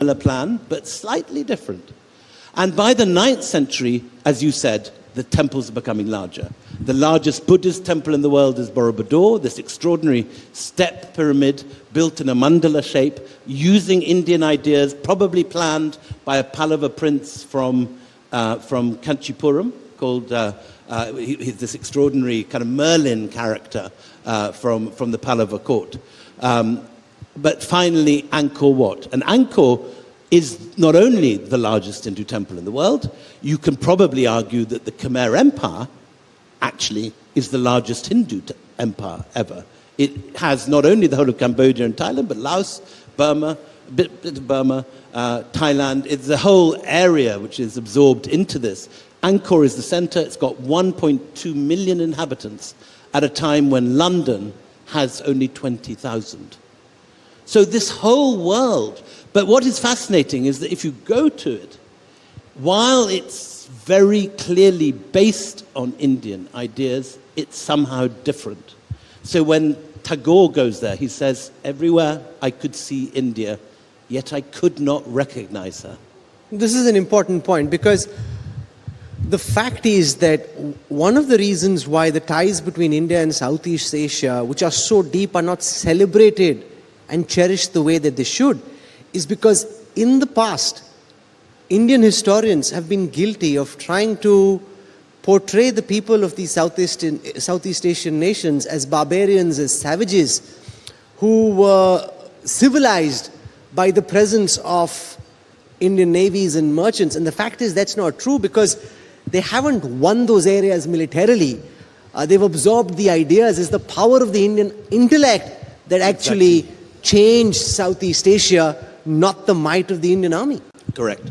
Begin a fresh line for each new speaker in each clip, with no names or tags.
similar plan, but slightly different. And by the 9th century, as you said, the temples are becoming larger. The largest Buddhist temple in the world is Borobour, this extraordinary step pyramid built in a mandala shape, using Indian ideas, probably planned by a Pallava prince from Kanchipuram, called he's this extraordinary kind of Merlin character from the Pallava court. But finally, Angkor Wat. And Angkor is not only the largest Hindu temple in the world, you can probably argue that the Khmer Empire actually is the largest Hindu empire ever. It has not only the whole of Cambodia and Thailand, but Laos, Burma, a bit of Burma, Thailand. It's the whole area which is absorbed into this. Angkor is the center. It's got 1.2 million inhabitants at a time when London has only 20,000. So this whole world, but what is fascinating is that if you go to it, while it's very clearly based on Indian ideas, it's somehow different. So when Tagore goes there, he says, everywhere I could see India, yet I could not recognize her.
This is an important point, because the fact is that one of the reasons why the ties between India and Southeast Asia, which are so deep, are not celebrated and cherished the way that they should, is because in the past, Indian historians have been guilty of trying to portray the people of these Southeast Asian nations as barbarians, as savages, who were civilized by the presence of Indian navies and merchants. And the fact is that's not true, because they haven't won those areas militarily. They've absorbed the ideas. It's the power of the Indian intellect that actually changed Southeast Asia, not the might of the Indian army.
Correct.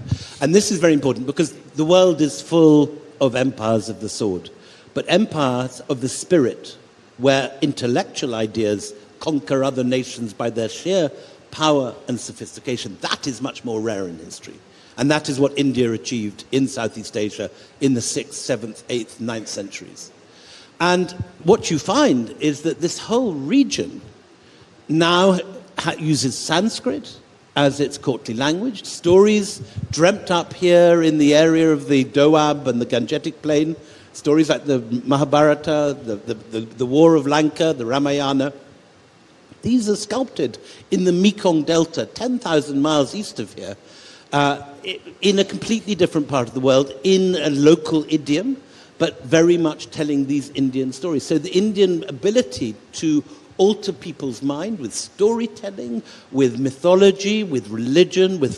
And this is very important, because the world is full of empires of the sword, but empires of the spirit, where intellectual ideas conquer other nations by their sheer power and sophistication. That is much more rare in history. And that is what India achieved in Southeast Asia in the 6th, 7th, 8th, 9th centuries. And what you find is that this whole region now uses Sanskrit as its courtly language. Stories dreamt up here in the area of the Doab and the Gangetic Plain, stories like the Mahabharata, the War of Lanka, the Ramayana, these are sculpted in the Mekong Delta, 10,000 miles east of here, in a completely different part of the world, in a local idiom, but very much telling these Indian stories. So the Indian ability to alter people's mind with storytelling, with mythology, with religion, with